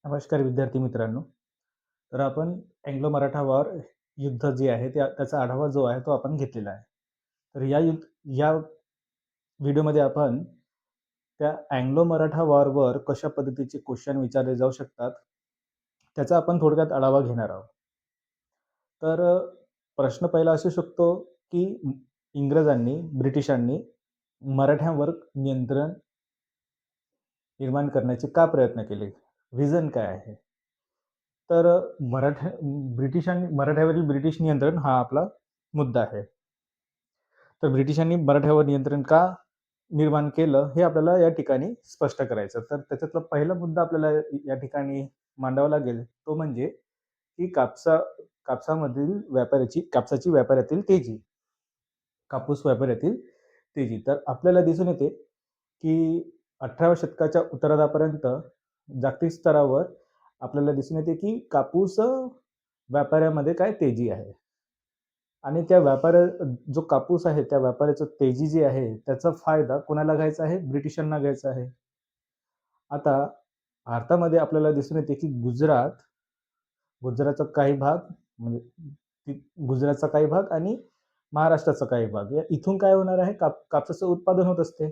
नमस्कार विद्यार्थी मित्रांनो. तर आपण अँग्लो मराठा वॉर युद्ध जे आहे त्याचा आढावा जो आहे तो आपण घेतलेला आहे. तर या व्हिडिओमध्ये आपण त्या अँग्लो मराठा वॉरवर कशा पद्धतीचे क्वेश्चन विचारले जाऊ शकतात, त्याचा आपण थोडक्यात आढावा घेणार आहोत. तर प्रश्न पहिला असू शकतो, की ब्रिटिशांनी मराठ्यांवर नियंत्रण निर्माण करण्याचे का प्रयत्न केले? रिझन काय आहे? तर मराठ्यावरील ब्रिटिश नियंत्रण हा आपला मुद्दा आहे. तर ब्रिटिशांनी मराठ्यावर नियंत्रण का निर्माण केलं, हे आपल्याला या ठिकाणी स्पष्ट करायचं. तर त्याच्यातला पहिला मुद्दा आपल्याला या ठिकाणी मांडावा लागेल, तो म्हणजे की कापसाची व्यापारातील तेजी. कापूस व्यापारातील तेजी. तर आपल्याला दिसून येते, की 18व्या शतकाच्या उत्तरार्धापर्यंत जागतिक स्तरावर आपल्याला दिसून येते, की कापूस व्यापारामध्ये काय तेजी आहे. आणि जो कापूस आहे, त्या व्यापाराचं तेजी जी आहे, त्याचा फायदा कोणाला घ्यायचा आहे? ब्रिटिशांना घ्यायचा आहे. आता भारतामध्ये आपल्याला दिसून येते, की गुजरातचा काही भाग म्हणजे गुजरातचा काही भाग आणि महाराष्ट्राचा काही भाग या इथून काय होणार आहे? कापसाचं उत्पादन होत असते.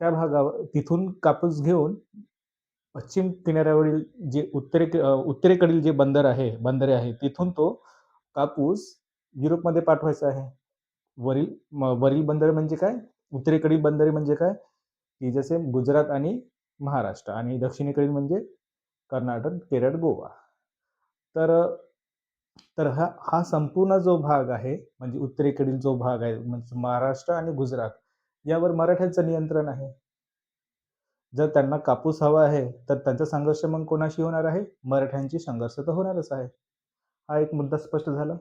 त्या भागावर तिथून कापूस घेऊन पश्चिम किनाऱ्यावरील उत्तरेकडील जे बंदरे आहे, तिथून तो कापूस युरोपमध्ये पाठवायचा आहे. वरील बंदरे म्हणजे काय? उत्तरेकडील बंदरे म्हणजे काय? की जसे गुजरात आणि महाराष्ट्र आणि दक्षिणेकडील म्हणजे कर्नाटक, केरळ, गोवा. तर तर हा संपूर्ण जो भाग आहे, म्हणजे उत्तरेकडील जो भाग आहे, म्हणजे महाराष्ट्र आणि गुजरात यावर मराठ्यांचं नियंत्रण आहे. जर त्यांना कापूस हवा आहे, तर त्यांचा संघर्ष मग कोणाशी होणार आहे? मराठ्यांशी संघर्ष तर होणारच आहे. हा एक मुद्दा स्पष्ट झाला.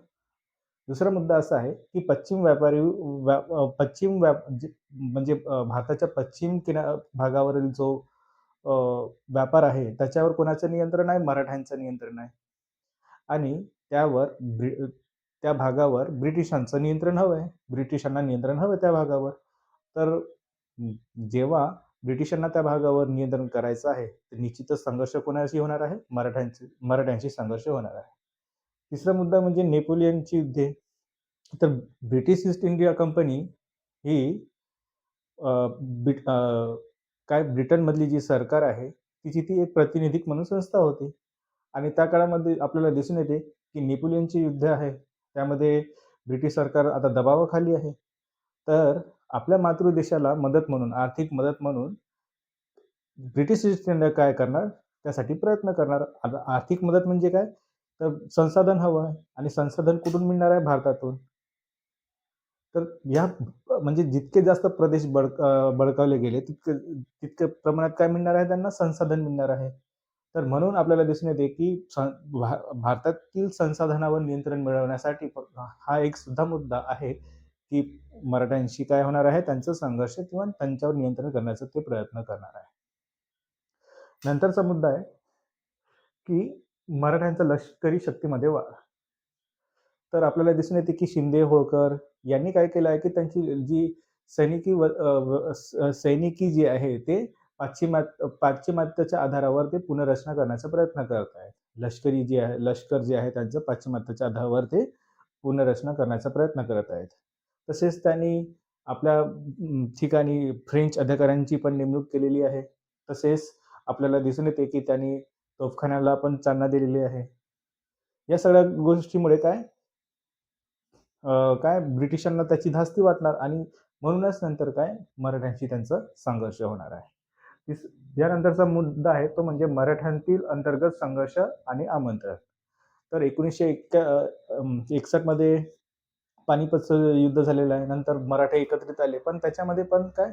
दुसरा मुद्दा असा आहे, की भारताच्या पश्चिम भागावरील जो अ, व्यापार आहे, त्याच्यावर कोणाचं नियंत्रण आहे? मराठ्यांचं नियंत्रण आहे. आणि त्यावर त्या भागावर ब्रिटिशांचं नियंत्रण हवं आहे. ब्रिटिशांना नियंत्रण हवं त्या भागावर. तर जेव्हा ब्रिटिशांना त्या भागावर नियंत्रण करायचं आहे, तर निश्चितच संघर्ष कोणाशी होणार आहे? मराठ्यांशी संघर्ष होणार आहे. तिसरा मुद्दा म्हणजे नेपोलियनची युद्धे. तर ब्रिटिश ईस्ट इंडिया कंपनी ही अ, ब्रिट अ, काय ब्रिटनमधली जी सरकार आहे, तिची ती एक प्रातिनिधिक म्हणून संस्था होती. आणि त्या काळामध्ये आपल्याला दिसून येते, की नेपोलियनची युद्ध आहे. त्यामध्ये ब्रिटिश सरकार आता दबावाखाली आहे. तर आपल्या मातृदेशाला आर्थिक मदत म्हणून ब्रिटिश ईस्ट इंडिया काय करणार? त्यासाठी प्रयत्न करणार. आता आर्थिक मदत म्हणजे काय? तर संसाधन हवं आहे आणि संसाधन कुठून मिळणार आहे? भारतातून. तर या म्हणजे जितके जास्त प्रदेश बळकावले गेले, तितक्या प्रमाणात काय मिळणार आहे त्यांना? संसाधन मिळणार आहे. तर म्हणून आपल्याला दिसून येते, की भारतातील संसाधनावर नियंत्रण मिळवण्यासाठी हा एक सुद्धा मुद्दा आहे, की मराठ्यांशी काय होणार आहे? त्यांचा संघर्ष किंवा त्यांच्यावर नियंत्रण करण्याचा ते प्रयत्न करणार आहे. नंतरचा मुद्दा आहे, की मराठ्यांचा लष्करी शक्तीमध्ये वाढ. तर आपल्याला दिसून येते, की शिंदे, होळकर यांनी काय केलं आहे, की त्यांची जी सैनिकी जी आहे ते पाश्चिमात्याच्या आधारावर ते पुनर्रचना करण्याचा प्रयत्न करत आहेत. लष्कर जे आहे त्यांचं पाश्चिमात्याच्या आधारावर ते पुनर्रचना करण्याचा प्रयत्न करत आहेत. तसेच त्यांनी आपल्या ठिकाणी फ्रेंच अधिकाऱ्यांची पण नेमणूक केलेली आहे. तसेच आपल्याला दिसून येते, की त्यांनी तोफखान्याला पण चालना दिलेली आहे. या सगळ्या गोष्टीमुळे काय ब्रिटिशांना त्याची धास्ती वाटणार आणि म्हणूनच नंतर काय मराठ्यांशी त्यांचा संघर्ष होणार आहे. यानंतरचा मुद्दा आहे तो म्हणजे मराठ्यांतील अंतर्गत संघर्ष आणि आमंत्रण. तर 1961 मध्ये पानिपतचं युद्ध झालेलं आहे. नंतर मराठे एकत्रित आले. पण त्याच्यामध्ये पण काय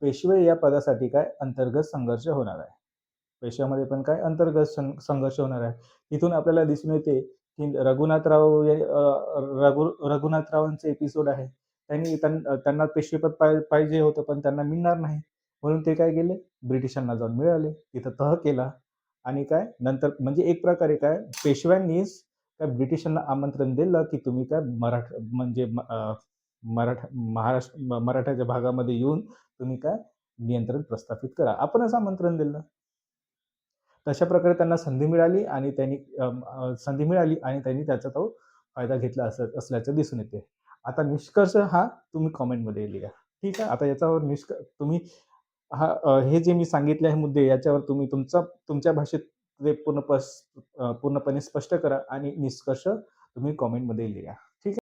पेशवे या पदासाठी काय अंतर्गत संघर्ष होणार आहे. पेशव्यामध्ये पण काय अंतर्गत संघर्ष होणार आहे. तिथून आपल्याला दिसून येते, की रघुनाथरावांचे एपिसोड आहे. त्यांना पेशवेपद पाहिजे होतं, पण त्यांना मिळणार नाही. म्हणून ते काय केले? ब्रिटिशांना जाऊन मिळाले. तिथं तह केला आणि काय नंतर म्हणजे एक प्रकारे काय पेशव्यांनीच त्या ब्रिटिशांना आमंत्रण दिलं, की तुम्ही काय मराठ्याच्या भागामध्ये येऊन तुम्ही काय नियंत्रण प्रस्थापित करा. आपणच आमंत्रण दिलं. तशा प्रकारे त्यांना संधी मिळाली आणि त्यांनी त्याचा तो फायदा घेतला असल्याचं दिसून येते. आता निष्कर्ष हा तुम्ही कमेंटमध्ये लिहा. ठीक आहे. आता याच्यावर तुम्ही हे जे मी सांगितले आहे मुद्दे याच्यावर तुम्ही तुमच्या भाषेत ते पूर्णपणे स्पष्ट करा आणि निष्कर्ष तुम्ही कमेंटमध्ये लिहा.